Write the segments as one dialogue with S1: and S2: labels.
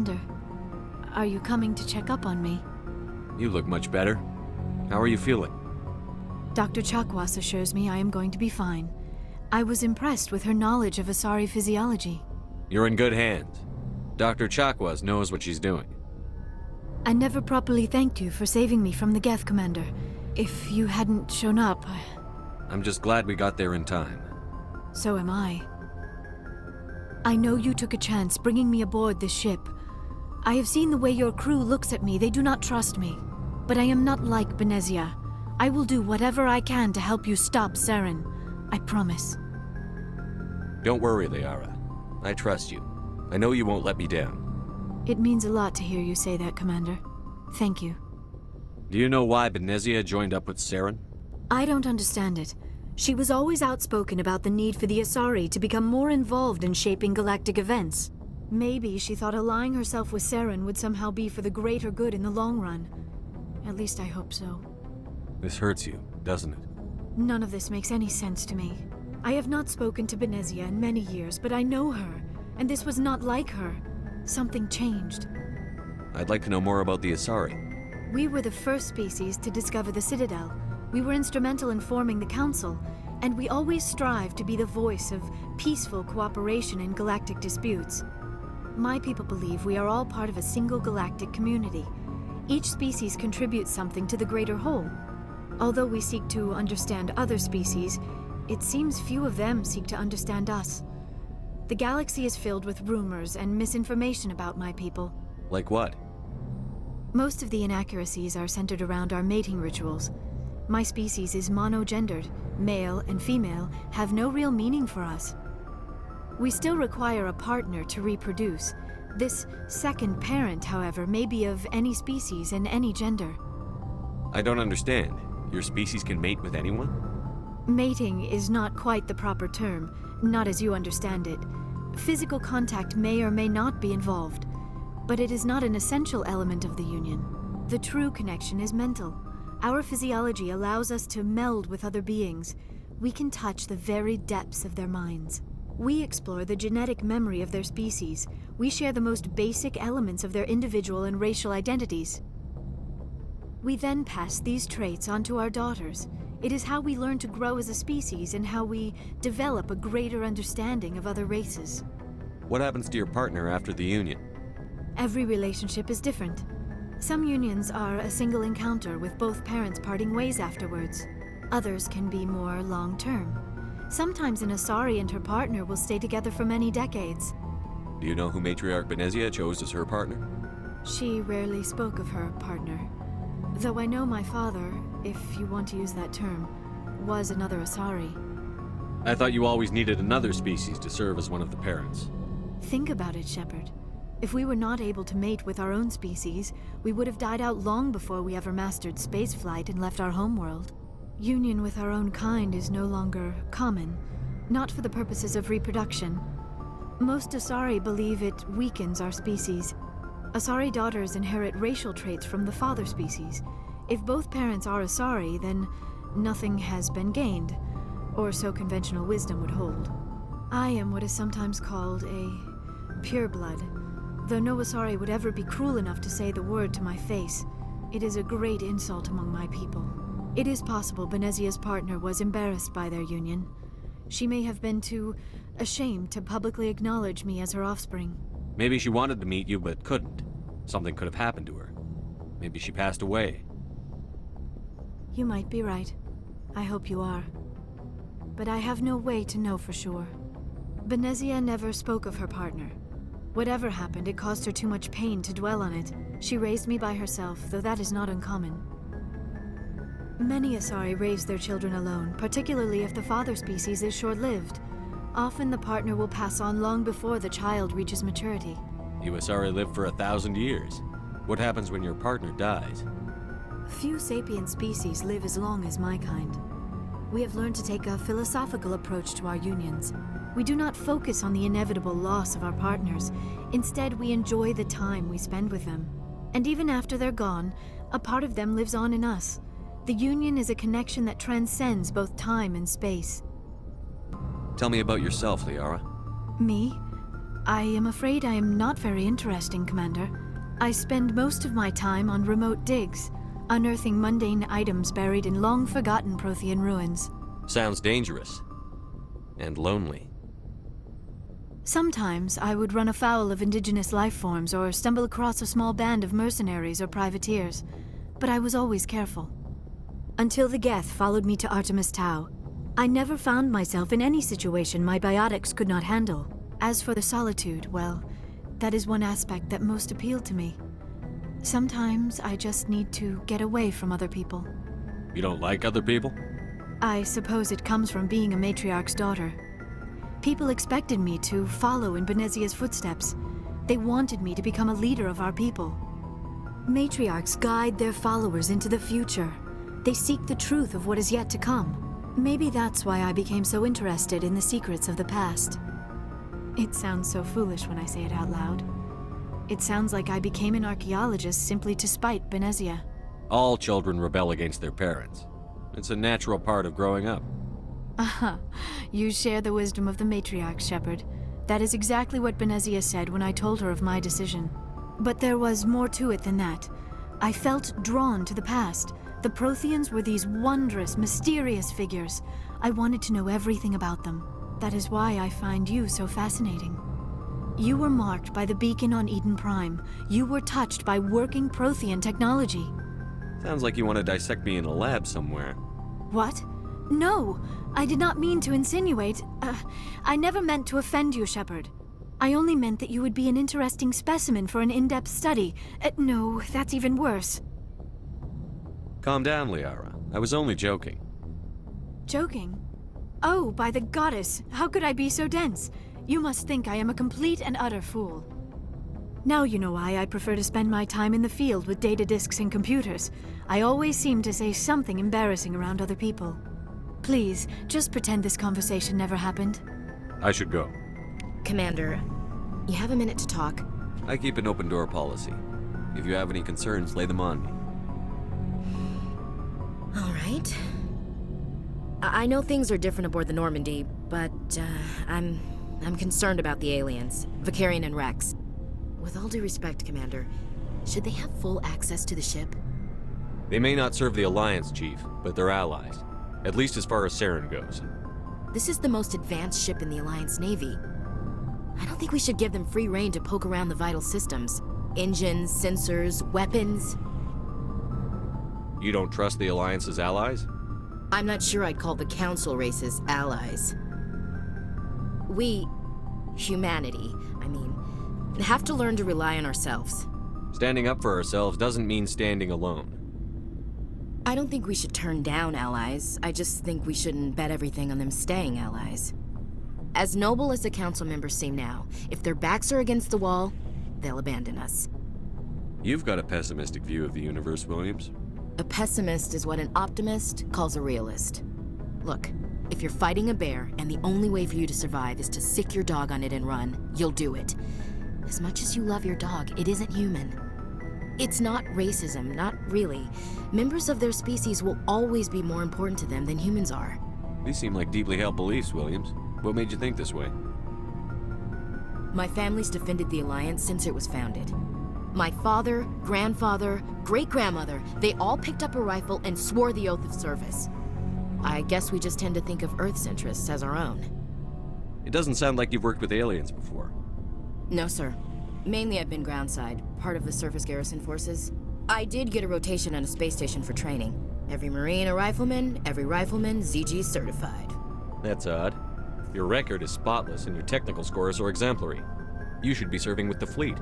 S1: Commander. Are you coming to check up on me?
S2: You look much better. How are you feeling?
S1: Dr. Chakwas assures me I am going to be fine. I was impressed with her knowledge of Asari physiology.
S2: You're in good hands. Dr. Chakwas knows what she's doing.
S1: I never properly thanked you for saving me from the Geth, Commander. If you hadn't shown up,
S2: I'm just glad we got there in time.
S1: So am I. I know you took a chance bringing me aboard this ship. I have seen the way your crew looks at me. They do not trust me. But I am not like Benezia. I will do whatever I can to help you stop Saren. I promise.
S2: Don't worry, Liara. I trust you. I know you won't let me down.
S1: It means a lot to hear you say that, Commander. Thank you.
S2: Do you know why Benezia joined up with Saren?
S1: I don't understand it. She was always outspoken about the need for the Asari to become more involved in shaping galactic events. Maybe she thought allying herself with Saren would somehow be for the greater good in the long run. At least I hope so.
S2: This hurts you, doesn't it?
S1: None of this makes any sense to me. I have not spoken to Benezia in many years, but I know her, and this was not like her. Something changed.
S2: I'd like to know more about the Asari.
S1: We were the first species to discover the Citadel. We were instrumental in forming the Council, and we always strive to be the voice of peaceful cooperation in galactic disputes. My people believe we are all part of a single galactic community. Each species contributes something to the greater whole. Although we seek to understand other species, it seems few of them seek to understand us. The galaxy is filled with rumors and misinformation about my people.
S2: Like what?
S1: Most of the inaccuracies are centered around our mating rituals. My species is monogendered. Male and female have no real meaning for us. We still require a partner to reproduce. This second parent, however, may be of any species and any gender.
S2: I don't understand. Your species can mate with anyone?
S1: Mating is not quite the proper term, not as you understand it. Physical contact may or may not be involved, but it is not an essential element of the union. The true connection is mental. Our physiology allows us to meld with other beings. We can touch the very depths of their minds. We explore the genetic memory of their species. We share the most basic elements of their individual and racial identities. We then pass these traits on to our daughters. It is how we learn to grow as a species and how we develop a greater understanding of other races.
S2: What happens to your partner after the union?
S1: Every relationship is different. Some unions are a single encounter with both parents parting ways afterwards. Others can be more long-term. Sometimes an Asari and her partner will stay together for many decades.
S2: Do you know who Matriarch Benezia chose as her partner?
S1: She rarely spoke of her partner. Though I know my father, if you want to use that term, was another Asari.
S2: I thought you always needed another species to serve as one of the parents.
S1: Think about it, Shepard. If we were not able to mate with our own species, we would have died out long before we ever mastered spaceflight and left our homeworld. Union with our own kind is no longer common, not for the purposes of reproduction. Most Asari believe it weakens our species. Asari daughters inherit racial traits from the father species. If both parents are Asari, then nothing has been gained, or so conventional wisdom would hold. I am what is sometimes called a pureblood. Though no Asari would ever be cruel enough to say the word to my face, it is a great insult among my people. It is possible Benezia's partner was embarrassed by their union. She may have been too ashamed to publicly acknowledge me as her offspring.
S2: Maybe she wanted to meet you but couldn't. Something could have happened to her. Maybe she passed away.
S1: You might be right. I hope you are. But I have no way to know for sure. Benezia never spoke of her partner. Whatever happened, it caused her too much pain to dwell on it. She raised me by herself, though that is not uncommon. Many Asari raise their children alone, particularly if the father species is short-lived. Often the partner will pass on long before the child reaches maturity.
S2: You Asari live for 1,000 years. What happens when your partner dies?
S1: Few sapient species live as long as my kind. We have learned to take a philosophical approach to our unions. We do not focus on the inevitable loss of our partners. Instead, we enjoy the time we spend with them. And even after they're gone, a part of them lives on in us. The union is a connection that transcends both time and space.
S2: Tell me about yourself, Liara.
S1: Me? I am afraid I am not very interesting, Commander. I spend most of my time on remote digs, unearthing mundane items buried in long-forgotten Prothean ruins.
S2: Sounds dangerous. And lonely.
S1: Sometimes I would run afoul of indigenous life forms or stumble across a small band of mercenaries or privateers, but I was always careful. Until the Geth followed me to Artemis Tau, I never found myself in any situation my biotics could not handle. As for the solitude, well, that is one aspect that most appealed to me. Sometimes I just need to get away from other people.
S2: You don't like other people?
S1: I suppose it comes from being a matriarch's daughter. People expected me to follow in Benezia's footsteps. They wanted me to become a leader of our people. Matriarchs guide their followers into the future. They seek the truth of what is yet to come. Maybe that's why I became so interested in the secrets of the past. It sounds so foolish when I say it out loud. It sounds like I became an archaeologist simply to spite Benezia.
S2: All children rebel against their parents. It's a natural part of growing up.
S1: Aha, you share the wisdom of the matriarch, Shepard. That is exactly what Benezia said when I told her of my decision. But there was more to it than that. I felt drawn to the past. The Protheans were these wondrous, mysterious figures. I wanted to know everything about them. That is why I find you so fascinating. You were marked by the beacon on Eden Prime. You were touched by working Prothean technology.
S2: Sounds like you want to dissect me in a lab somewhere.
S1: What? No, I did not mean to insinuate. I never meant to offend you, Shepard. I only meant that you would be an interesting specimen for an in-depth study. No, that's even worse.
S2: Calm down, Liara. I was only joking.
S1: Joking? Oh, by the goddess, how could I be so dense? You must think I am a complete and utter fool. Now you know why I prefer to spend my time in the field with data disks and computers. I always seem to say something embarrassing around other people. Please, just pretend this conversation never happened.
S2: I should go.
S3: Commander, you have a minute to talk?
S2: I keep an open door policy. If you have any concerns, lay them on me.
S3: All right. I know things are different aboard the Normandy, but I'm concerned about the aliens, Vicarian and Rex. With all due respect, Commander, should they have full access to the ship?
S2: They may not serve the Alliance, Chief, but they're allies. At least as far as Saren goes.
S3: This is the most advanced ship in the Alliance Navy. I don't think we should give them free rein to poke around the vital systems. Engines, sensors, weapons.
S2: You don't trust the Alliance's allies?
S3: I'm not sure I'd call the Council races allies. We, humanity, have to learn to rely on ourselves.
S2: Standing up for ourselves doesn't mean standing alone.
S3: I don't think we should turn down allies. I just think we shouldn't bet everything on them staying allies. As noble as the Council members seem now, if their backs are against the wall, they'll abandon us.
S2: You've got a pessimistic view of the universe, Williams.
S3: A pessimist is what an optimist calls a realist. Look, if you're fighting a bear and the only way for you to survive is to sick your dog on it and run, you'll do it. As much as you love your dog, it isn't human. It's not racism, not really. Members of their species will always be more important to them than humans are.
S2: These seem like deeply held beliefs, Williams. What made you think this way?
S3: My family's defended the Alliance since it was founded. My father, grandfather, great-grandmother, they all picked up a rifle and swore the oath of service. I guess we just tend to think of Earth's interests as our own.
S2: It doesn't sound like you've worked with aliens before.
S3: No, sir. Mainly I've been groundside, part of the surface garrison forces. I did get a rotation on a space station for training. Every Marine a rifleman, every rifleman ZG certified.
S2: That's odd. Your record is spotless and your technical scores are exemplary. You should be serving with the fleet.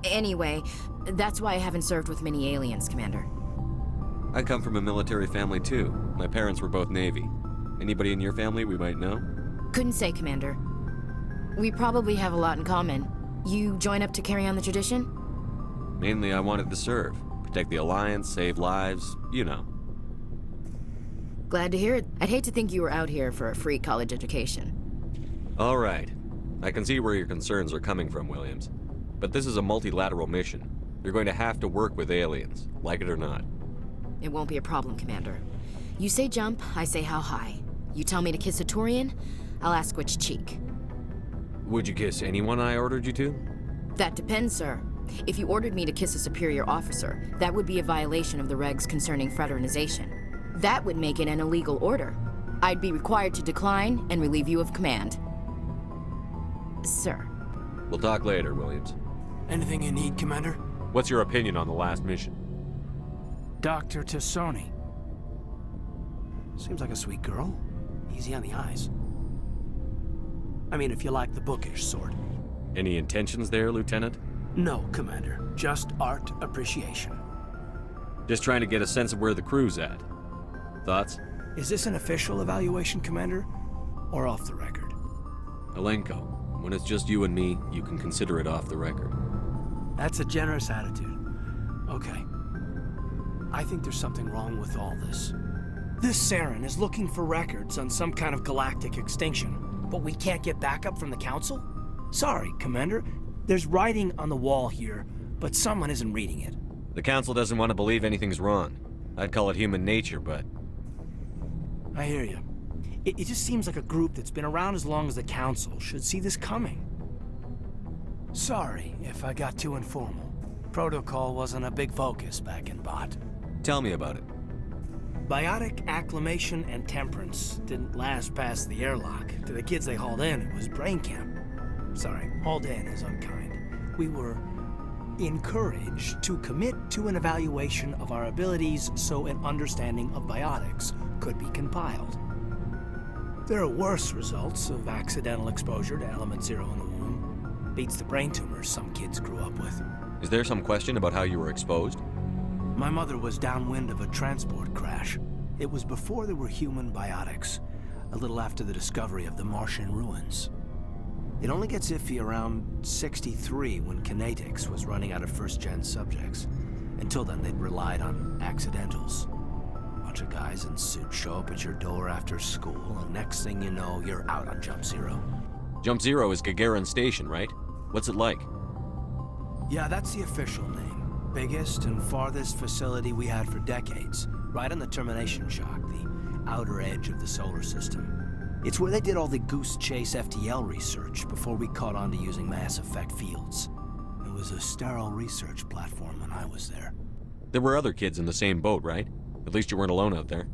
S3: Anyway, that's why I haven't served with many aliens, Commander.
S2: I come from a military family too. My parents were both Navy. Anybody in your family we might know?
S3: Couldn't say, Commander. We probably have a lot in common. You join up to carry on the tradition?
S2: Mainly I wanted to serve. Protect the Alliance, save lives, you know.
S3: Glad to hear it. I'd hate to think you were out here for a free college education.
S2: All right. I can see where your concerns are coming from, Williams. But this is a multilateral mission. You're going to have to work with aliens, like it or not.
S3: It won't be a problem, Commander. You say jump, I say how high. You tell me to kiss a Turian, I'll ask which cheek.
S2: Would you kiss anyone I ordered you to?
S3: That depends, sir. If you ordered me to kiss a superior officer, that would be a violation of the regs concerning fraternization. That would make it an illegal order. I'd be required to decline and relieve you of command. Sir.
S2: We'll talk later, Williams.
S4: Anything you need, Commander?
S2: What's your opinion on the last mission?
S4: Dr. Tassoni. Seems like a sweet girl. Easy on the eyes. I mean, if you like the bookish sort.
S2: Any intentions there, Lieutenant?
S4: No, Commander. Just art appreciation.
S2: Just trying to get a sense of where the crew's at. Thoughts?
S4: Is this an official evaluation, Commander? Or off the record?
S2: Alenko, when it's just you and me, you can consider it off the record.
S4: That's a generous attitude. Okay. I think there's something wrong with all this. This Saren is looking for records on some kind of galactic extinction, but we can't get backup from the Council? Sorry, Commander. There's writing on the wall here, but someone isn't reading it.
S2: The Council doesn't want to believe anything's wrong. I'd call it human nature, but...
S4: I hear you. It just seems like a group that's been around as long as the Council should see this coming. Sorry if I got too informal. Protocol wasn't a big focus back in Bot.
S2: Tell me about it.
S4: Biotic acclimation and temperance didn't last past the airlock. To the kids they hauled in, it was brain camp. Sorry, hauled in is unkind. We were encouraged to commit to an evaluation of our abilities so an understanding of biotics could be compiled. There are worse results of accidental exposure to Element Zero in the womb. Beats the brain tumors some kids grew up with.
S2: Is there some question about how you were exposed?
S4: My mother was downwind of a transport crash. It was before there were human biotics, a little after the discovery of the Martian ruins. It only gets iffy around 63 when Kinetics was running out of first-gen subjects. Until then, they'd relied on accidentals. Bunch of guys in suits show up at your door after school, and next thing you know, you're out on Jump Zero.
S2: Jump Zero is Gagarin Station, right? What's it like?
S4: Yeah, that's the official name. Biggest and farthest facility we had for decades. Right on the termination shock, the outer edge of the solar system. It's where they did all the Goose Chase FTL research before we caught on to using mass effect fields. It was a sterile research platform when I was there.
S2: There were other kids in the same boat, right? At least you weren't alone out there.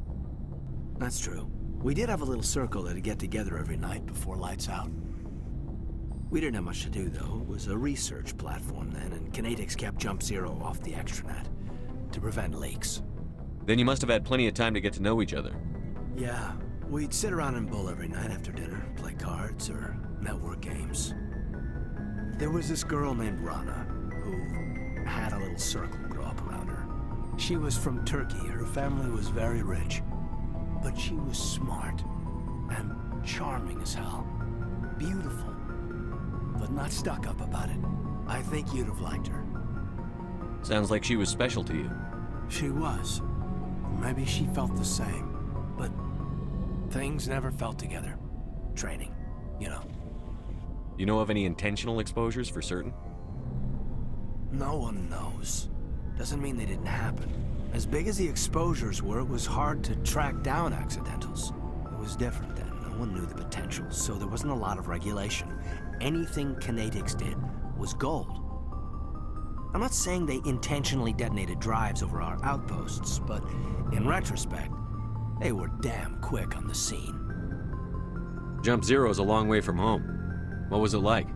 S4: That's true. We did have a little circle that'd get together every night before lights out. We didn't have much to do, though. It was a research platform then, and Kinetics kept Jump Zero off the extranet to prevent leaks.
S2: Then you must have had plenty of time to get to know each other.
S4: Yeah, we'd sit around and bull every night after dinner, play cards or network games. There was this girl named Rana, who had a little circle grow up around her. She was from Turkey. Her family was very rich. But she was smart and charming as hell. Beautiful. But not stuck up about it. I think you'd have liked her.
S2: Sounds like she was special to you.
S4: She was. Maybe she felt the same. But things never felt together. Training, you know.
S2: You know of any intentional exposures for certain?
S4: No one knows. Doesn't mean they didn't happen. As big as the exposures were, it was hard to track down accidentals. It was different then. No one knew the potential, so there wasn't a lot of regulation. Anything Kinetics did was gold. I'm not saying they intentionally detonated drives over our outposts, but in retrospect, they were damn quick on the scene.
S2: Jump Zero's a long way from home. What was it like?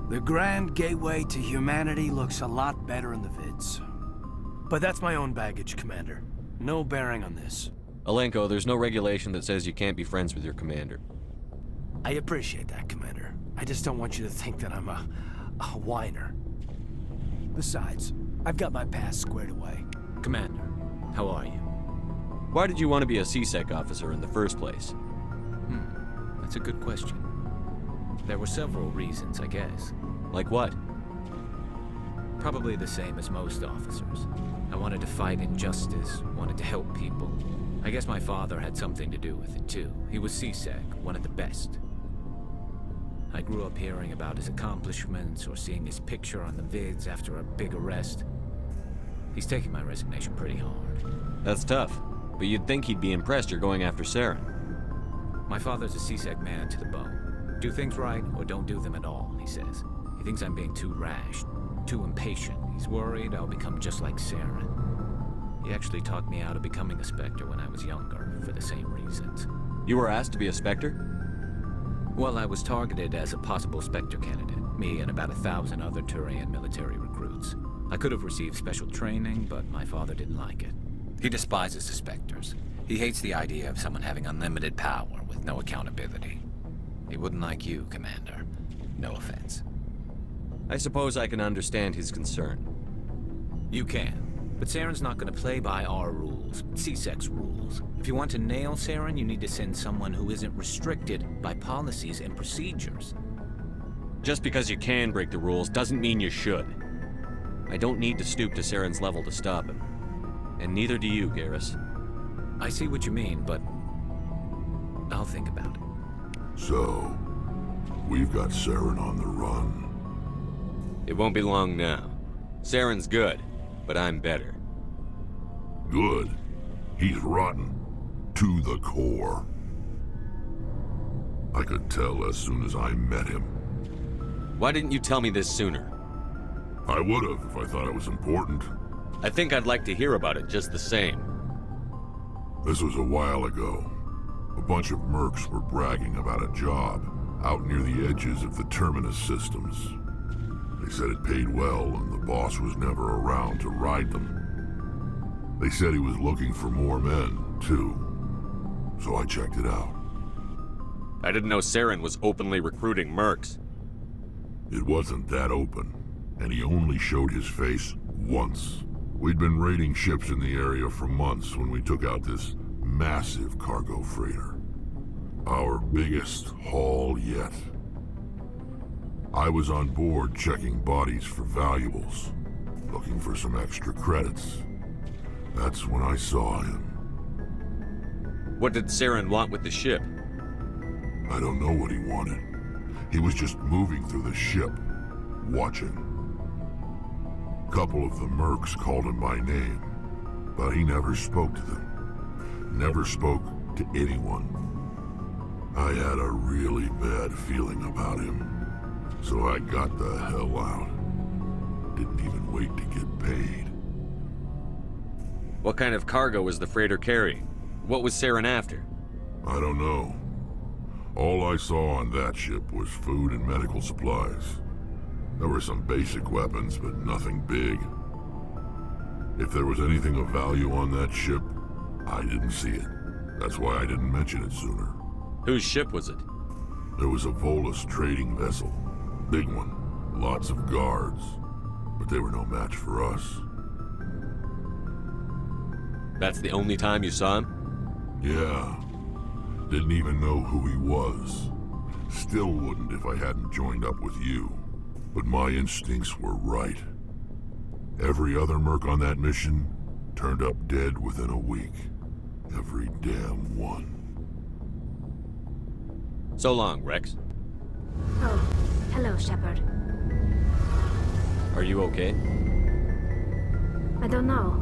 S4: The grand gateway to humanity looks a lot better in the vids. But that's my own baggage, Commander. No bearing on this.
S2: Alenko, there's no regulation that says you can't be friends with your commander.
S4: I appreciate that, Commander. I just don't want you to think that I'm a whiner. Besides, I've got my past squared away.
S5: Commander, how are you?
S2: Why did you want to be a CSEC officer in the first place?
S5: That's a good question. There were several reasons, I guess.
S2: Like what?
S5: Probably the same as most officers. I wanted to fight injustice, wanted to help people. I guess my father had something to do with it too. He was CSEC, one of the best. I grew up hearing about his accomplishments or seeing his picture on the vids after a big arrest. He's taking my resignation pretty hard.
S2: That's tough, but you'd think he'd be impressed you're going after Saren.
S5: My father's a CSEC man to the bone. Do things right, or don't do them at all, he says. He thinks I'm being too rash, too impatient. He's worried I'll become just like Saren. He actually talked me out of becoming a Spectre when I was younger, for the same reasons.
S2: You were asked to be a Spectre?
S5: Well, I was targeted as a possible Spectre candidate, me and about 1,000 other Turian military recruits. I could have received special training, but my father didn't like it. He despises the Spectres. He hates the idea of someone having unlimited power with no accountability. He wouldn't like you, Commander. No offense.
S2: I suppose I can understand his concern.
S5: You can. But Saren's not going to play by our rules, C-Sec's rules. If you want to nail Saren, you need to send someone who isn't restricted by policies and procedures.
S2: Just because you can break the rules doesn't mean you should. I don't need to stoop to Saren's level to stop him. And neither do you, Garrus.
S5: I see what you mean, but I'll think about it.
S6: So, we've got Saren on the run.
S2: It won't be long now. Saren's good, but I'm better.
S6: Good. He's rotten. To the core. I could tell as soon as I met him.
S2: Why didn't you tell me this sooner?
S6: I would have if I thought it was important.
S2: I think I'd like to hear about it just the same.
S6: This was a while ago. A bunch of mercs were bragging about a job out near the edges of the Terminus systems. They said it paid well and the boss was never around to ride them. They said he was looking for more men, too. So I checked it out.
S2: I didn't know Saren was openly recruiting mercs.
S6: It wasn't that open, and he only showed his face once. We'd been raiding ships in the area for months when we took out this massive cargo freighter. Our biggest haul yet. I was on board checking bodies for valuables, looking for some extra credits. That's when I saw him.
S2: What did Saren want with the ship?
S6: I don't know what he wanted. He was just moving through the ship, watching. Couple of the mercs called him by name, but he never spoke to them. Never spoke to anyone. I had a really bad feeling about him, so I got the hell out. Didn't even wait to get paid.
S2: What kind of cargo was the freighter carrying? What was Saren after?
S6: I don't know. All I saw on that ship was food and medical supplies. There were some basic weapons, but nothing big. If there was anything of value on that ship, I didn't see it. That's why I didn't mention it sooner.
S2: Whose ship was it?
S6: There was a Volus trading vessel. Big one. Lots of guards. But they were no match for us.
S2: That's the only time you saw him?
S6: Yeah. Didn't even know who he was. Still wouldn't if I hadn't joined up with you. But my instincts were right. Every other merc on that mission turned up dead within a week. Every damn one.
S2: So long, Rex.
S1: Oh, hello, Shepard.
S2: Are you okay?
S1: I don't know.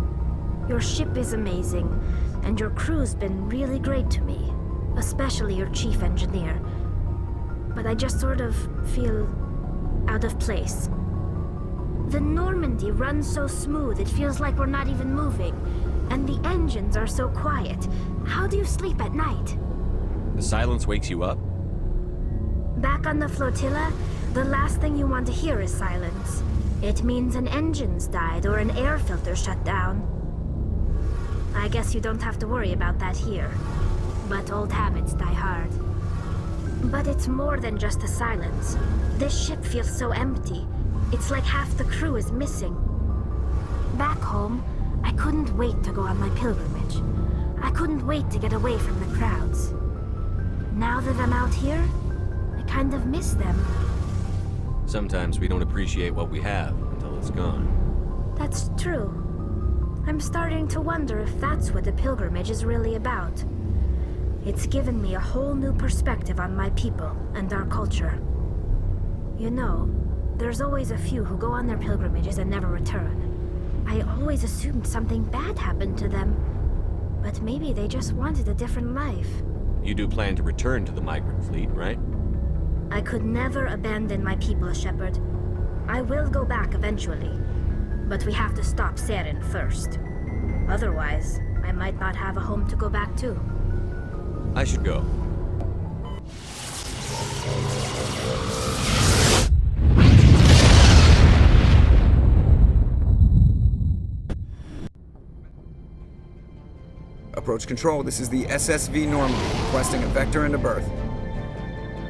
S1: Your ship is amazing, and your crew's been really great to me. Especially your chief engineer. But I just sort of feel out of place. The Normandy runs so smooth it feels like we're not even moving. And the engines are so quiet. How do you sleep at night?
S2: The silence wakes you up?
S1: Back on the flotilla, the last thing you want to hear is silence. It means an engine's died or an air filter shut down. I guess you don't have to worry about that here. But old habits die hard. But it's more than just the silence. This ship feels so empty. It's like half the crew is missing. Back home, I couldn't wait to go on my pilgrimage. I couldn't wait to get away from the crowds. Now that I'm out here, I kind of miss them.
S2: Sometimes we don't appreciate what we have until it's gone.
S1: That's true. I'm starting to wonder if that's what the pilgrimage is really about. It's given me a whole new perspective on my people and our culture. You know, there's always a few who go on their pilgrimages and never return. I always assumed something bad happened to them. But maybe they just wanted a different life.
S2: You do plan to return to the migrant fleet, right?
S7: I could never abandon my people, Shepard. I will go back eventually, but we have to stop Saren first. Otherwise, I might not have a home to go back to.
S2: I should go.
S8: Approach control, this is the SSV Normandy, requesting a vector and a berth.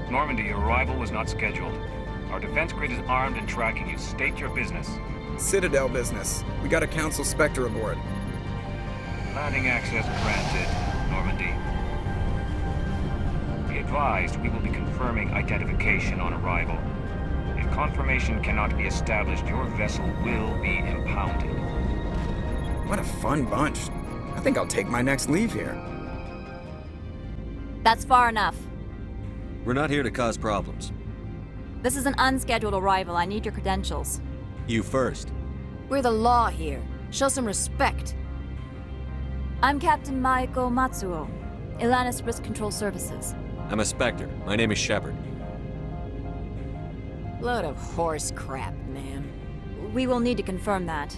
S9: Normandy, your arrival was not scheduled. Our defense grid is armed and tracking you. State your business.
S8: Citadel business. We got a Council Spectre aboard.
S9: Landing access granted, Normandy. Be advised, we will be confirming identification on arrival. If confirmation cannot be established, your vessel will be impounded.
S8: What a fun bunch. I think I'll take my next leave here.
S10: That's far enough.
S2: We're not here to cause problems.
S10: This is an unscheduled arrival. I need your credentials.
S2: You first.
S3: We're the law here. Show some respect.
S10: I'm Captain Maiko Matsuo, Ilanis Risk Control Services.
S2: I'm a Spectre. My name is Shepard.
S3: Load of horse crap, man.
S10: We will need to confirm that.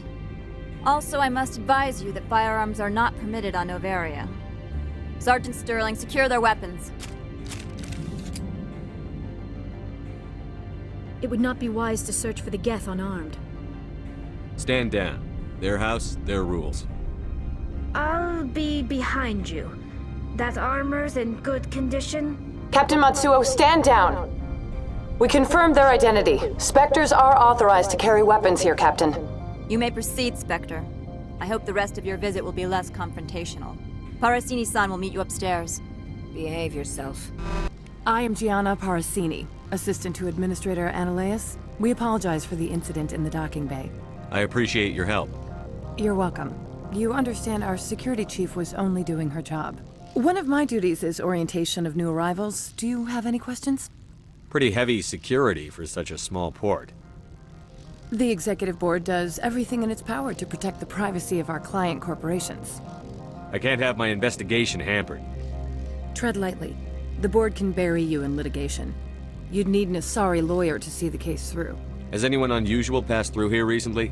S10: Also, I must advise you that firearms are not permitted on Noveria. Sergeant Sterling, secure their weapons.
S1: It would not be wise to search for the Geth unarmed.
S2: Stand down. Their house, their rules.
S7: I'll be behind you. That armor's in good condition?
S11: Captain Matsuo, stand down! We confirmed their identity. Spectres are authorized to carry weapons here, Captain.
S10: You may proceed, Spectre. I hope the rest of your visit will be less confrontational. Parasini-san will meet you upstairs.
S3: Behave yourself.
S12: I am Gianna Parasini, assistant to Administrator Analeas. We apologize for the incident in the docking bay.
S2: I appreciate your help.
S12: You're welcome. You understand our security chief was only doing her job. One of my duties is orientation of new arrivals. Do you have any questions?
S2: Pretty heavy security for such a small port.
S12: The Executive Board does everything in its power to protect the privacy of our client corporations.
S2: I can't have my investigation hampered.
S12: Tread lightly. The Board can bury you in litigation. You'd need an Asari lawyer to see the case through.
S2: Has anyone unusual passed through here recently?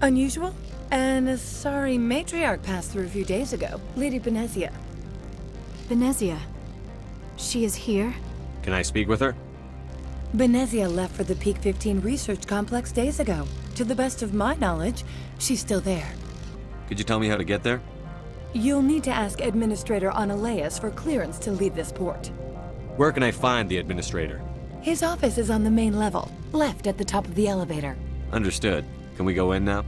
S12: Unusual? An Asari matriarch passed through a few days ago. Lady Benezia.
S1: Benezia. She is here?
S2: Can I speak with her?
S12: Benezia left for the Peak 15 research complex days ago. To the best of my knowledge, she's still there.
S2: Could you tell me how to get there?
S12: You'll need to ask Administrator Analeas for clearance to leave this port.
S2: Where can I find the Administrator?
S12: His office is on the main level, left at the top of the elevator.
S2: Understood. Can we go in now?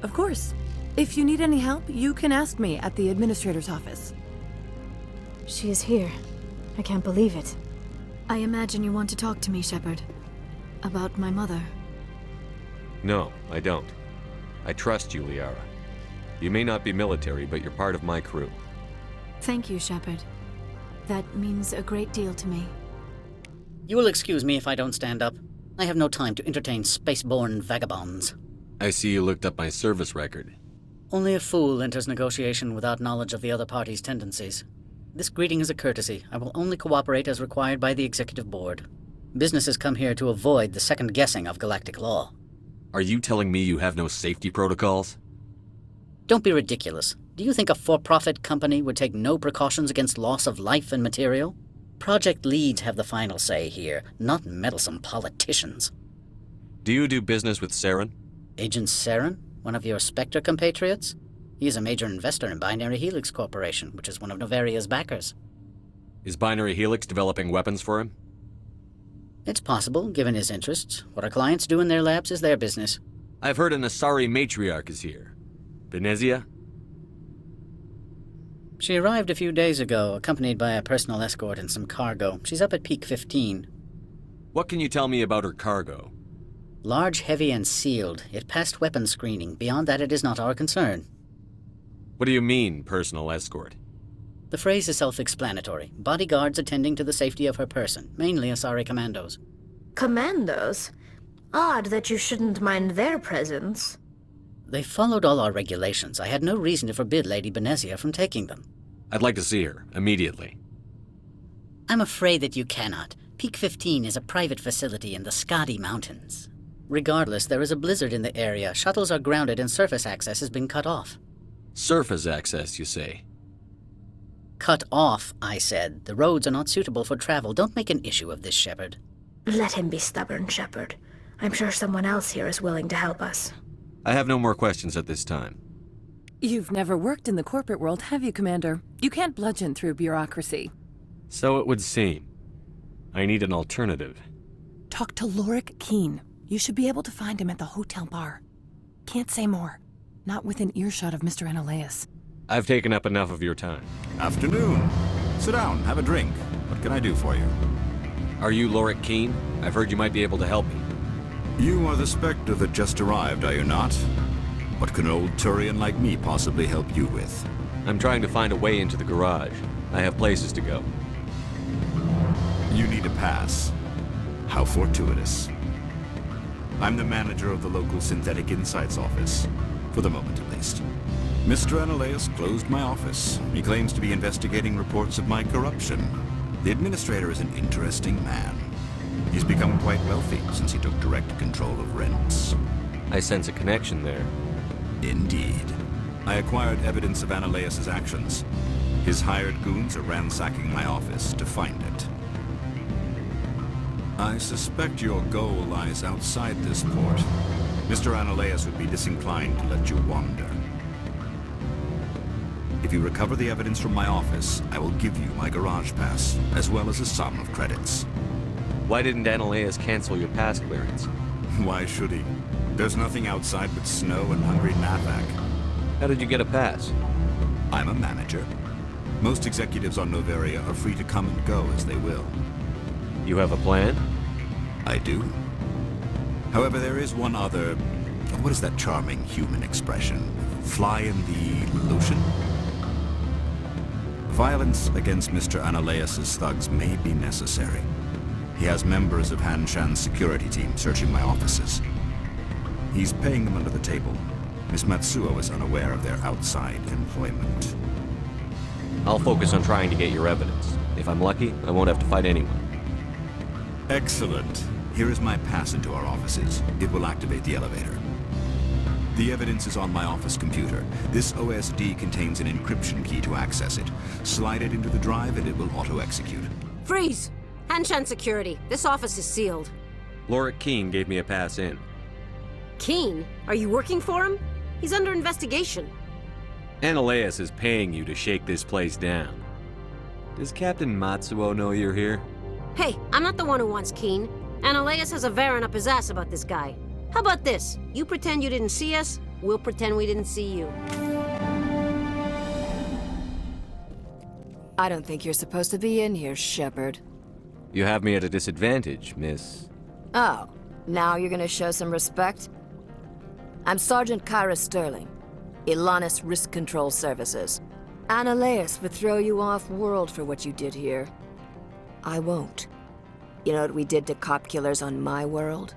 S12: Of course. If you need any help, you can ask me at the Administrator's office.
S1: She is here. I can't believe it. I imagine you want to talk to me, Shepard. About my mother.
S2: No, I don't. I trust you, Liara. You may not be military, but you're part of my crew.
S1: Thank you, Shepard. That means a great deal to me.
S13: You will excuse me if I don't stand up. I have no time to entertain spaceborne vagabonds.
S2: I see you looked up my service record.
S13: Only a fool enters negotiation without knowledge of the other party's tendencies. This greeting is a courtesy. I will only cooperate as required by the Executive Board. Businesses come here to avoid the second guessing of galactic law.
S2: Are you telling me you have no safety protocols?
S13: Don't be ridiculous. Do you think a for-profit company would take no precautions against loss of life and material? Project leads have the final say here, not meddlesome politicians.
S2: Do you do business with Saren?
S13: Agent Saren? One of your Spectre compatriots? He is a major investor in Binary Helix Corporation, which is one of Noveria's backers.
S2: Is Binary Helix developing weapons for him?
S13: It's possible, given his interests. What our clients do in their labs is their business.
S2: I've heard an Asari matriarch is here. Benezia?
S13: She arrived a few days ago, accompanied by a personal escort and some cargo. She's up at Peak 15.
S2: What can you tell me about her cargo?
S13: Large, heavy, and sealed. It passed weapons screening. Beyond that, it is not our concern.
S2: What do you mean, personal escort?
S13: The phrase is self-explanatory. Bodyguards attending to the safety of her person, mainly Asari commandos.
S7: Commandos? Odd that you shouldn't mind their presence.
S13: They followed all our regulations. I had no reason to forbid Lady Benezia from taking them.
S2: I'd like to see her, immediately.
S13: I'm afraid that you cannot. Peak 15 is a private facility in the Skadi Mountains. Regardless, there is a blizzard in the area, shuttles are grounded, and surface access has been cut off.
S2: Surface access, you say?
S13: Cut off, I said. The roads are not suitable for travel. Don't make an issue of this, Shepard.
S7: Let him be stubborn, Shepard. I'm sure someone else here is willing to help us.
S2: I have no more questions at this time.
S12: You've never worked in the corporate world, have you, Commander? You can't bludgeon through bureaucracy.
S2: So it would seem. I need an alternative.
S12: Talk to Lorik Keene. You should be able to find him at the hotel bar. Can't say more. Not within earshot of Mr. Analaeus.
S2: I've taken up enough of your time.
S14: Afternoon. Sit down, have a drink. What can I do for you?
S2: Are you Lorik Keene? I've heard you might be able to help me.
S14: You are the Spectre that just arrived, are you not? What can an old Turian like me possibly help you with?
S2: I'm trying to find a way into the garage. I have places to go.
S14: You need a pass. How fortuitous. I'm the manager of the local Synthetic Insights office. For the moment, at least. Mr. Analaeus closed my office. He claims to be investigating reports of my corruption. The administrator is an interesting man. He's become quite wealthy since he took direct control of rents.
S2: I sense a connection there.
S14: Indeed. I acquired evidence of Analaeus' actions. His hired goons are ransacking my office to find it. I suspect your goal lies outside this port. Mr. Analaeus would be disinclined to let you wander. If you recover the evidence from my office, I will give you my garage pass, as well as a sum of credits.
S2: Why didn't Analaeus cancel your pass clearance?
S14: Why should he? There's nothing outside but snow and hungry Navak.
S2: How did you get a pass?
S14: I'm a manager. Most executives on Noveria are free to come and go as they will.
S2: You have a plan?
S14: I do. However, there is one other... What is that charming human expression? Fly in the lotion? Violence against Mr. Analaeus' thugs may be necessary. He has members of Han Shan's security team searching my offices. He's paying them under the table. Miss Matsuo is unaware of their outside employment.
S2: I'll focus on trying to get your evidence. If I'm lucky, I won't have to fight anyone.
S14: Excellent. Here is my pass into our offices. It will activate the elevator. The evidence is on my office computer. This OSD contains an encryption key to access it. Slide it into the drive and it will auto-execute.
S15: Freeze! Hanshan Security, this office is sealed.
S2: Lorik Keene gave me a pass in.
S15: Keene? Are you working for him? He's under investigation.
S2: Analaeus is paying you to shake this place down. Does Captain Matsuo know you're here?
S15: Hey, I'm not the one who wants Keene. Analaeus has a Varen up his ass about this guy. How about this? You pretend you didn't see us, we'll pretend we didn't see you.
S16: I don't think you're supposed to be in here, Shepard.
S2: You have me at a disadvantage, miss.
S16: Oh, now you're gonna show some respect? I'm Sergeant Kyra Sterling, Ilanis Risk Control Services. Analaeus would throw you off-world for what you did here. I won't. You know what we did to cop killers on my world?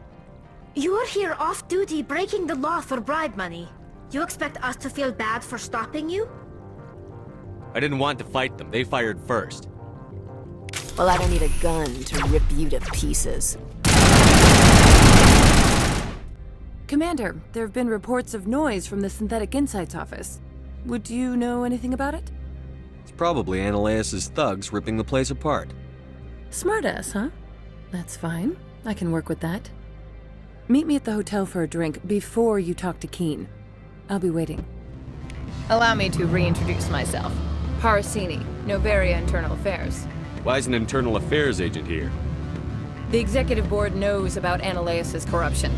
S7: You're here off-duty breaking the law for bribe money. You expect us to feel bad for stopping you?
S2: I didn't want to fight them. They fired first.
S16: Well, I don't need a gun to rip you to pieces.
S12: Commander, there have been reports of noise from the Synthetic Insights office. Would you know anything about it?
S2: It's probably Analaeus' thugs ripping the place apart.
S12: Smartass, huh? That's fine. I can work with that. Meet me at the hotel for a drink before you talk to Keene. I'll be waiting.
S17: Allow me to reintroduce myself. Parasini, Noveria Internal Affairs.
S2: Why is an internal affairs agent here?
S17: The executive board knows about Analaeus' corruption.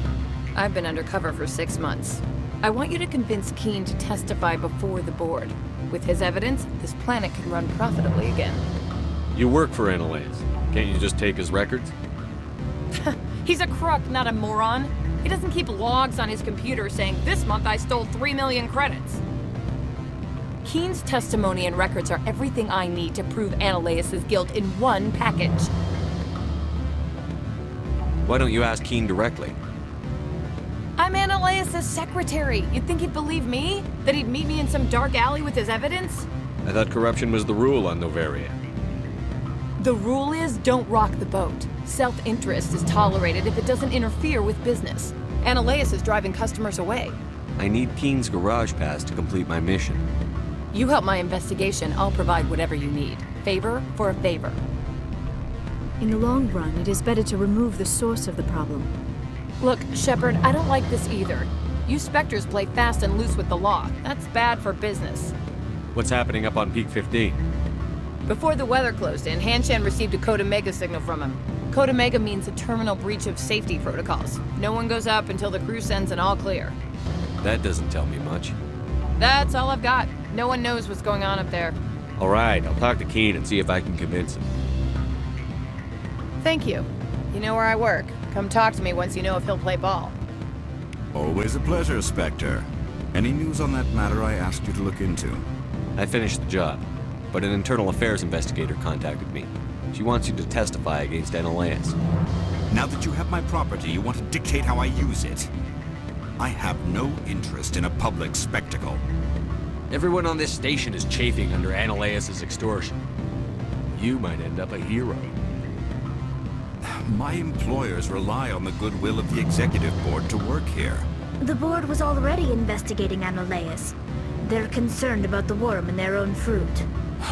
S17: I've been undercover for 6 months. I want you to convince Keene to testify before the board. With his evidence, this planet can run profitably again.
S2: You work for Analaeus. Can't you just take his records?
S17: He's a crook, not a moron. He doesn't keep logs on his computer saying, this month I stole 3 million credits. Keene's testimony and records are everything I need to prove Analaeus' guilt in one package.
S2: Why don't you ask Keene directly?
S17: I'm Analaeus' secretary. You'd think he'd believe me? That he'd meet me in some dark alley with his evidence?
S2: I thought corruption was the rule on Noveria.
S17: The rule is don't rock the boat. Self-interest is tolerated if it doesn't interfere with business. Analeas is driving customers away.
S2: I need Keen's garage pass to complete my mission.
S17: You help my investigation, I'll provide whatever you need. Favor for a favor.
S1: In the long run, it is better to remove the source of the problem.
S17: Look, Shepard, I don't like this either. You Spectres play fast and loose with the law. That's bad for business.
S2: What's happening up on Peak 15?
S17: Before the weather closed in, Hanshan received a Code Omega signal from him. Code Omega means a terminal breach of safety protocols. No one goes up until the crew sends an all clear.
S2: That doesn't tell me much.
S17: That's all I've got. No one knows what's going on up there.
S2: All right, I'll talk to Keen and see if I can convince him.
S17: Thank you. You know where I work. Come talk to me once you know if he'll play ball.
S14: Always a pleasure, Spectre. Any news on that matter I asked you to look into?
S2: I finished the job, but an internal affairs investigator contacted me. She wants you to testify against Analeas.
S14: Now that you have my property, you want to dictate how I use it. I have no interest in a public spectacle.
S2: Everyone on this station is chafing under Analeas' extortion. You might end up a hero.
S14: My employers rely on the goodwill of the executive board to work here.
S7: The board was already investigating Analeas. They're concerned about the worm in their own fruit.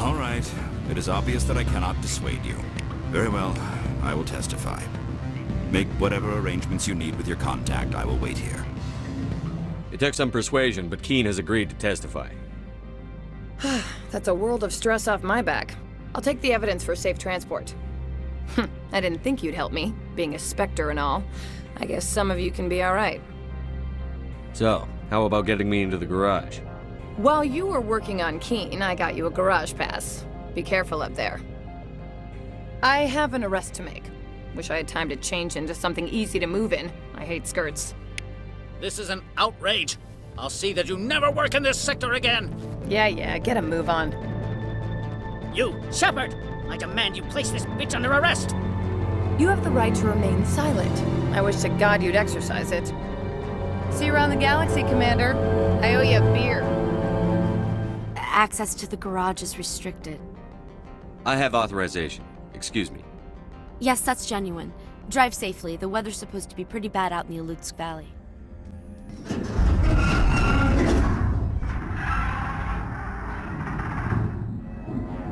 S14: All right. It is obvious that I cannot dissuade you. Very well. I will testify. Make whatever arrangements you need with your contact. I will wait here.
S2: It took some persuasion, but Keen has agreed to testify.
S17: That's a world of stress off my back. I'll take the evidence for safe transport. I didn't think you'd help me, being a Spectre and all. I guess some of you can be alright.
S2: So, how about getting me into the garage?
S17: While you were working on Keen, I got you a garage pass. Be careful up there. I have an arrest to make. Wish I had time to change into something easy to move in. I hate skirts.
S13: This is an outrage. I'll see that you never work in this sector again.
S17: Yeah, get a move on.
S13: You, Shepard! I demand you place this bitch under arrest!
S17: You have the right to remain silent. I wish to God you'd exercise it. See you around the galaxy, Commander. I owe you a beer.
S3: Access to the garage is restricted.
S2: I have authorization. Excuse me.
S3: Yes, that's genuine. Drive safely. The weather's supposed to be pretty bad out in the Alutsk Valley.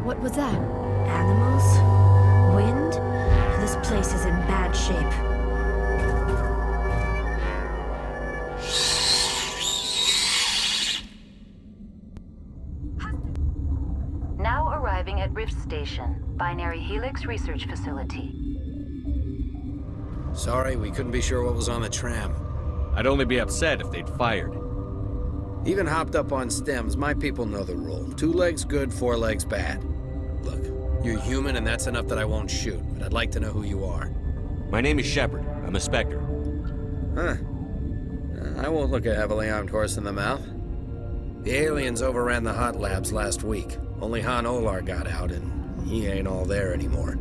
S1: What was that?
S7: Animals? Wind? This place is in bad shape.
S18: Now arriving at Rift Station, Binary Helix Research Facility.
S4: Sorry, we couldn't be sure what was on the tram.
S2: I'd only be upset if they'd fired.
S4: Even hopped up on stems, my people know the rule. 2 legs good, 4 legs bad. Look, you're human and that's enough that I won't shoot, but I'd like to know who you are.
S2: My name is Shepard. I'm a Spectre.
S4: Huh. I won't look a heavily armed horse in the mouth. The aliens overran the hot labs last week. Only Han Olar got out, and he ain't all there anymore.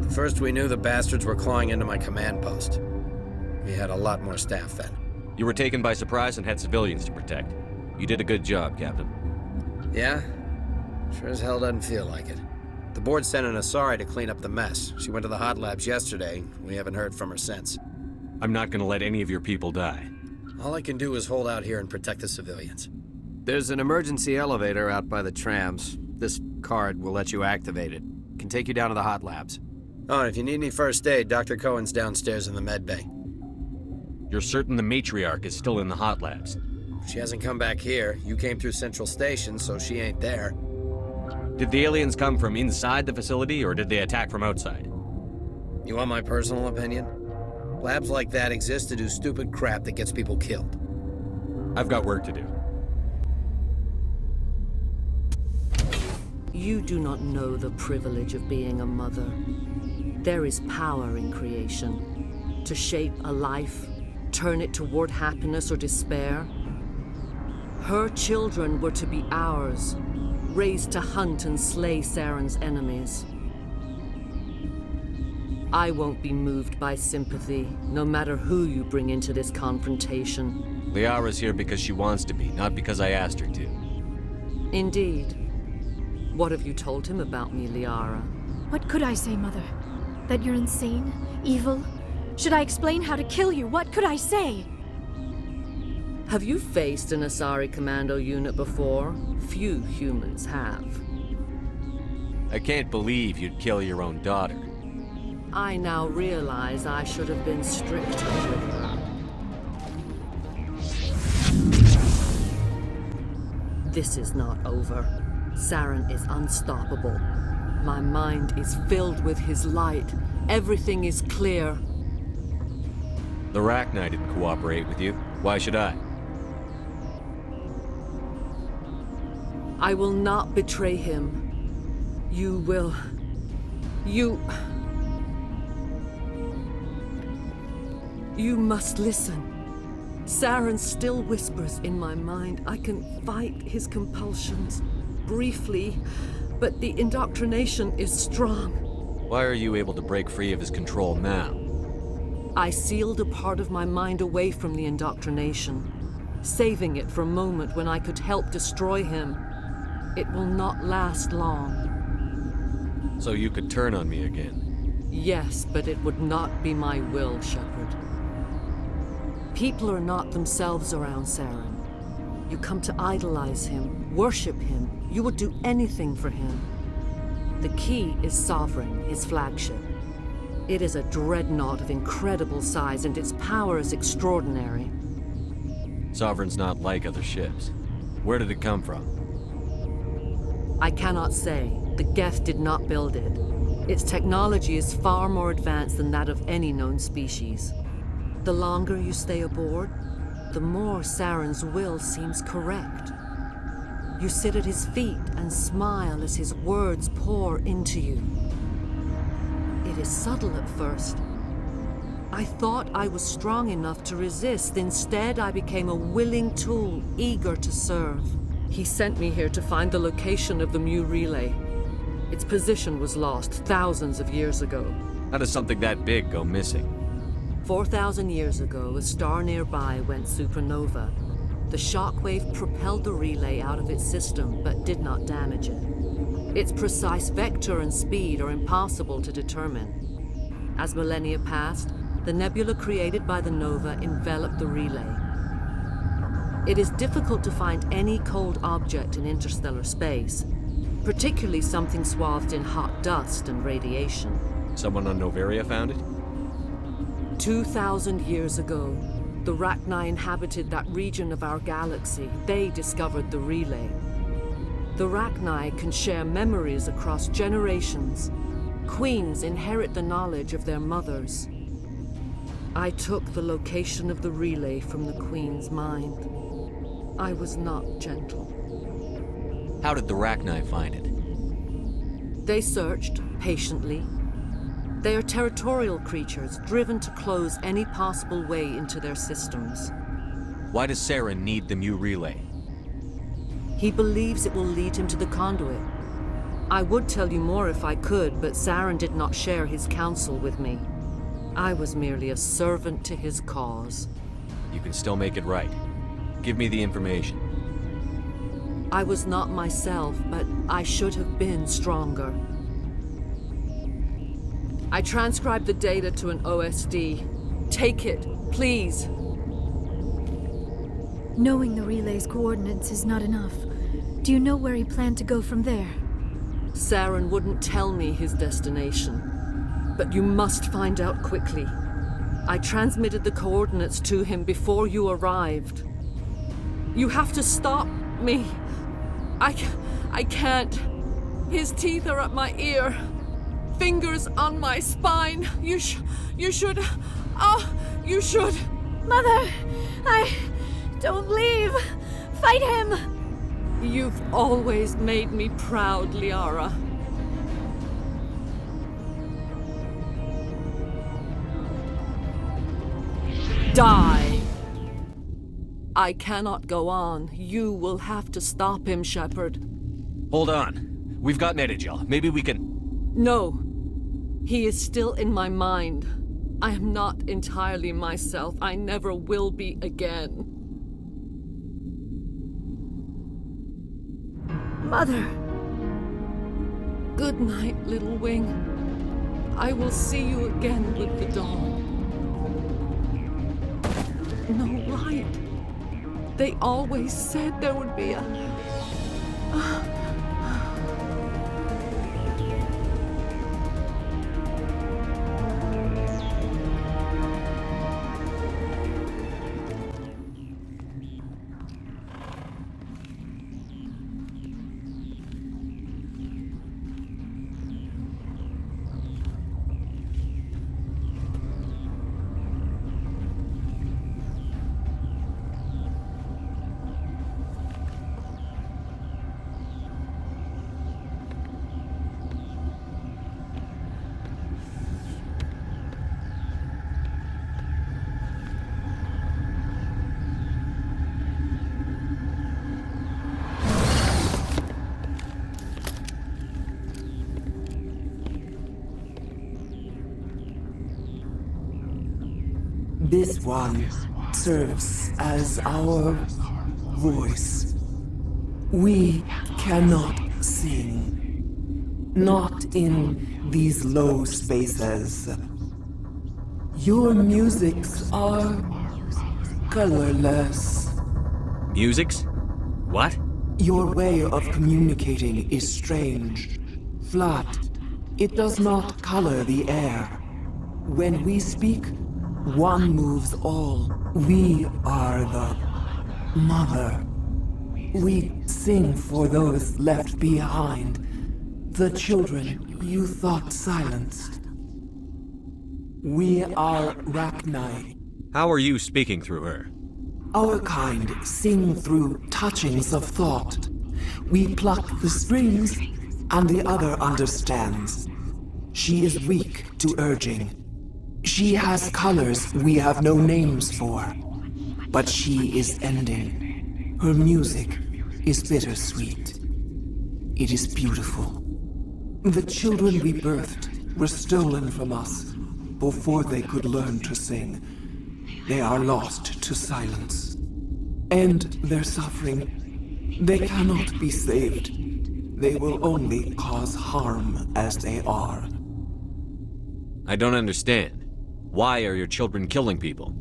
S4: The first we knew, the bastards were clawing into my command post. We had a lot more staff then.
S2: You were taken by surprise and had civilians to protect. You did a good job, Captain.
S4: Yeah? Sure as hell doesn't feel like it. The board sent an Asari to clean up the mess. She went to the hot labs yesterday. We haven't heard from her since.
S2: I'm not gonna let any of your people die.
S4: All I can do is hold out here and protect the civilians.
S19: There's an emergency elevator out by the trams. This card will let you activate it. Can take you down to the hot labs.
S4: Oh, and if you need any first aid, Dr. Cohen's downstairs in the med bay.
S2: You're certain the matriarch is still in the hot labs?
S4: She hasn't come back here. You came through Central Station, so she ain't there.
S2: Did the aliens come from inside the facility, or did they attack from outside?
S4: You want my personal opinion? Labs like that exist to do stupid crap that gets people killed.
S2: I've got work to do.
S20: You do not know the privilege of being a mother. There is power in creation. To shape a life, turn it toward happiness or despair. Her children were to be ours, raised to hunt and slay Saren's enemies. I won't be moved by sympathy, no matter who you bring into this confrontation.
S2: Liara's here because she wants to be, not because I asked her to.
S20: Indeed. What have you told him about me, Liara?
S1: What could I say, Mother? That you're insane? Evil? Should I explain how to kill you? What could I say?
S20: Have you faced an Asari commando unit before? Few humans have.
S2: I can't believe you'd kill your own daughter.
S20: I now realize I should have been stricter with her. This is not over. Saren is unstoppable. My mind is filled with his light. Everything is clear.
S2: The Rachni didn't cooperate with you. Why should I?
S20: I will not betray him. You will. You must listen. Saren still whispers in my mind. I can fight his compulsions, briefly, but the indoctrination is strong.
S2: Why are you able to break free of his control now?
S20: I sealed a part of my mind away from the indoctrination, saving it for a moment when I could help destroy him. It will not last long.
S2: So you could turn on me again?
S20: Yes, but it would not be my will, Shepard. People are not themselves around Saren. You come to idolize him, worship him. You would do anything for him. The key is Sovereign, his flagship. It is a dreadnought of incredible size, and its power is extraordinary.
S2: Sovereign's not like other ships. Where did it come from?
S20: I cannot say. The Geth did not build it. Its technology is far more advanced than that of any known species. The longer you stay aboard, the more Saren's will seems correct. You sit at his feet and smile as his words pour into you. It is subtle at first. I thought I was strong enough to resist. Instead, I became a willing tool, eager to serve. He sent me here to find the location of the Mu relay. Its position was lost thousands of years ago.
S2: How does something that big go missing?
S20: 4,000 years ago, a star nearby went supernova. The shockwave propelled the relay out of its system, but did not damage it. Its precise vector and speed are impossible to determine. As millennia passed, the nebula created by the nova enveloped the relay. It is difficult to find any cold object in interstellar space, particularly something swathed in hot dust and radiation.
S2: Someone on Noveria found it?
S20: 2,000 years ago, the Rachni inhabited that region of our galaxy. They discovered the relay. The Rachni can share memories across generations. Queens inherit the knowledge of their mothers. I took the location of the relay from the Queen's mind. I was not gentle.
S2: How did the Rachni find it?
S20: They searched, patiently. They are territorial creatures, driven to close any possible way into their systems.
S2: Why does Saren need the Mu relay?
S20: He believes it will lead him to the conduit. I would tell you more if I could, but Saren did not share his counsel with me. I was merely a servant to his cause.
S2: You can still make it right. Give me the information.
S20: I was not myself, but I should have been stronger. I transcribed the data to an OSD. Take it, please.
S1: Knowing the relay's coordinates is not enough. Do you know where he planned to go from there?
S20: Saren wouldn't tell me his destination, but you must find out quickly. I transmitted the coordinates to him before you arrived. You have to stop me. I can't. His teeth are at my ear. Fingers on my spine. You should. You should.
S1: Mother, don't leave. Fight him.
S20: You've always made me proud, Liara. Die. I cannot go on. You will have to stop him, Shepard.
S2: Hold on. We've got Metagel. Maybe we can...
S20: No. He is still in my mind. I am not entirely myself. I never will be again.
S1: Mother.
S20: Good night, little wing. I will see you again with the dawn. No, right. They always said there would be a...
S21: This one serves as our voice. We cannot sing. Not in these low spaces. Your musics are colorless.
S2: Musics? What?
S21: Your way of communicating is strange. Flat. It does not color the air. When we speak, one moves all. We are the mother. We sing for those left behind. The children you thought silenced. We are Rachni.
S2: How are you speaking through her?
S21: Our kind sing through touchings of thought. We pluck the strings, and the other understands. She is weak to urging. She has colors we have no names for. But she is ending. Her music is bittersweet. It is beautiful. The children we birthed were stolen from us before they could learn to sing. They are lost to silence. And their suffering, they cannot be saved. They will only cause harm as they are.
S2: I don't understand. Why are your children killing people?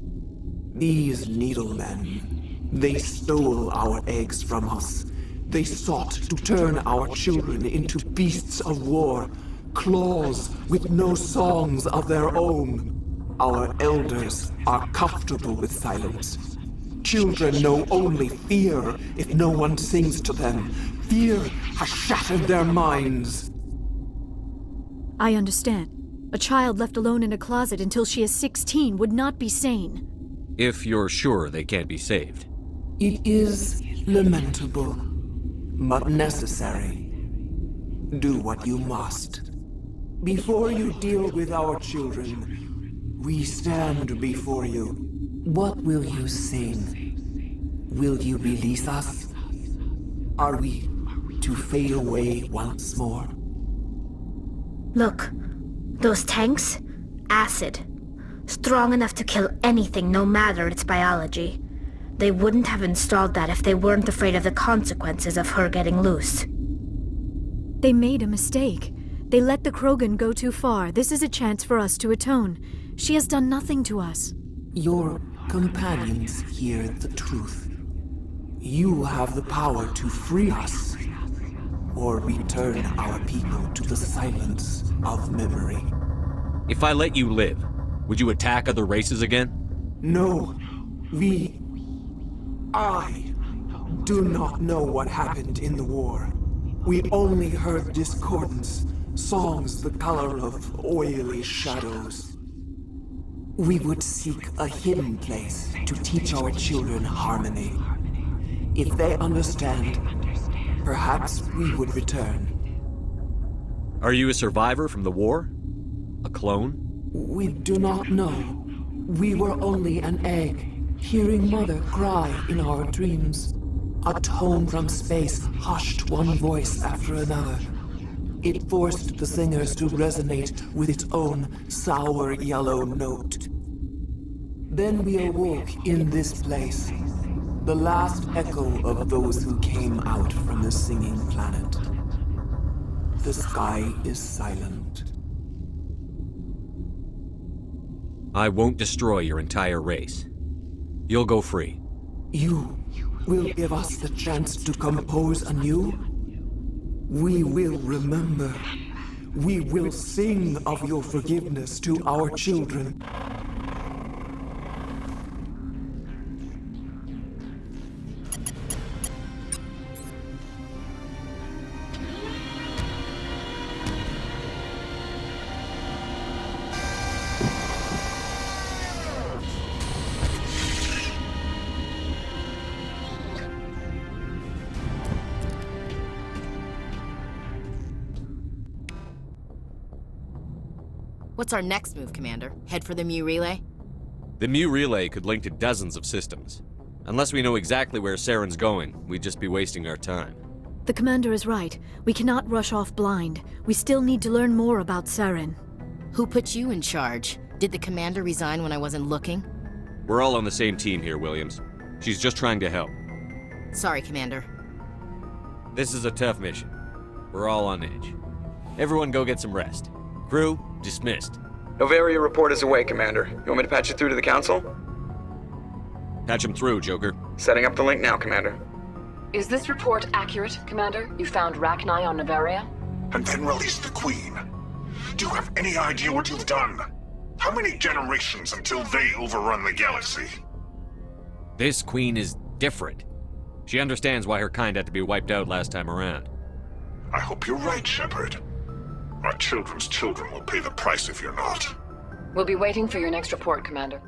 S21: These needlemen, they stole our eggs from us. They sought to turn our children into beasts of war, claws with no songs of their own. Our elders are comfortable with silence. Children know only fear if no one sings to them. Fear has shattered their minds.
S1: I understand. A child left alone in a closet until she is 16 would not be sane.
S2: If you're sure they can't be saved.
S21: It is lamentable, but necessary. Do what you must. Before you deal with our children, we stand before you. What will you sing? Will you release us? Are we to fade away once more?
S7: Look, those tanks? Acid. Strong enough to kill anything, no matter its biology. They wouldn't have installed that if they weren't afraid of the consequences of her getting loose.
S1: They made a mistake. They let the Krogan go too far. This is a chance for us to atone. She has done nothing to us.
S21: Your companions hear the truth. You have the power to free us, or return our people to the silence of memory.
S2: If I let you live, would you attack other races again?
S21: No. I do not know what happened in the war. We only heard discordance, songs the color of oily shadows. We would seek a hidden place to teach our children harmony. If they understand, perhaps we would return.
S2: Are you a survivor from the war? A clone?
S21: We do not know. We were only an egg, hearing Mother cry in our dreams. A tone from space hushed one voice after another. It forced the singers to resonate with its own sour yellow note. Then we awoke in this place, the last echo of those who came out from the singing planet. the sky is silent.
S2: I won't destroy your entire race. You'll go free.
S21: You will give us the chance to compose anew? We will remember. We will sing of your forgiveness to our children.
S3: What's our next move, Commander? Head for the Mu Relay?
S2: The Mu Relay could link to dozens of systems. Unless we know exactly where Saren's going, we'd just be wasting our time.
S1: The Commander is right. We cannot rush off blind. We still need to learn more about Saren.
S3: Who put you in charge? Did the Commander resign when I wasn't looking?
S2: We're all on the same team here, Williams. She's just trying to help.
S3: Sorry, Commander.
S2: This is a tough mission. We're all on edge. Everyone go get some rest. Crew, dismissed.
S8: Noveria report is away, Commander. You want me to patch it through to the Council?
S2: Patch him through, Joker.
S8: Setting up the link now, Commander.
S5: Is this report accurate, Commander? You found Rachni on Noveria?
S22: And then released the Queen. Do you have any idea what you've done? How many generations until they overrun the galaxy?
S2: This Queen is different. She understands why her kind had to be wiped out last time around.
S22: I hope you're right, Shepard. Our children's children will pay the price if you're not.
S5: We'll be waiting for your next report, Commander.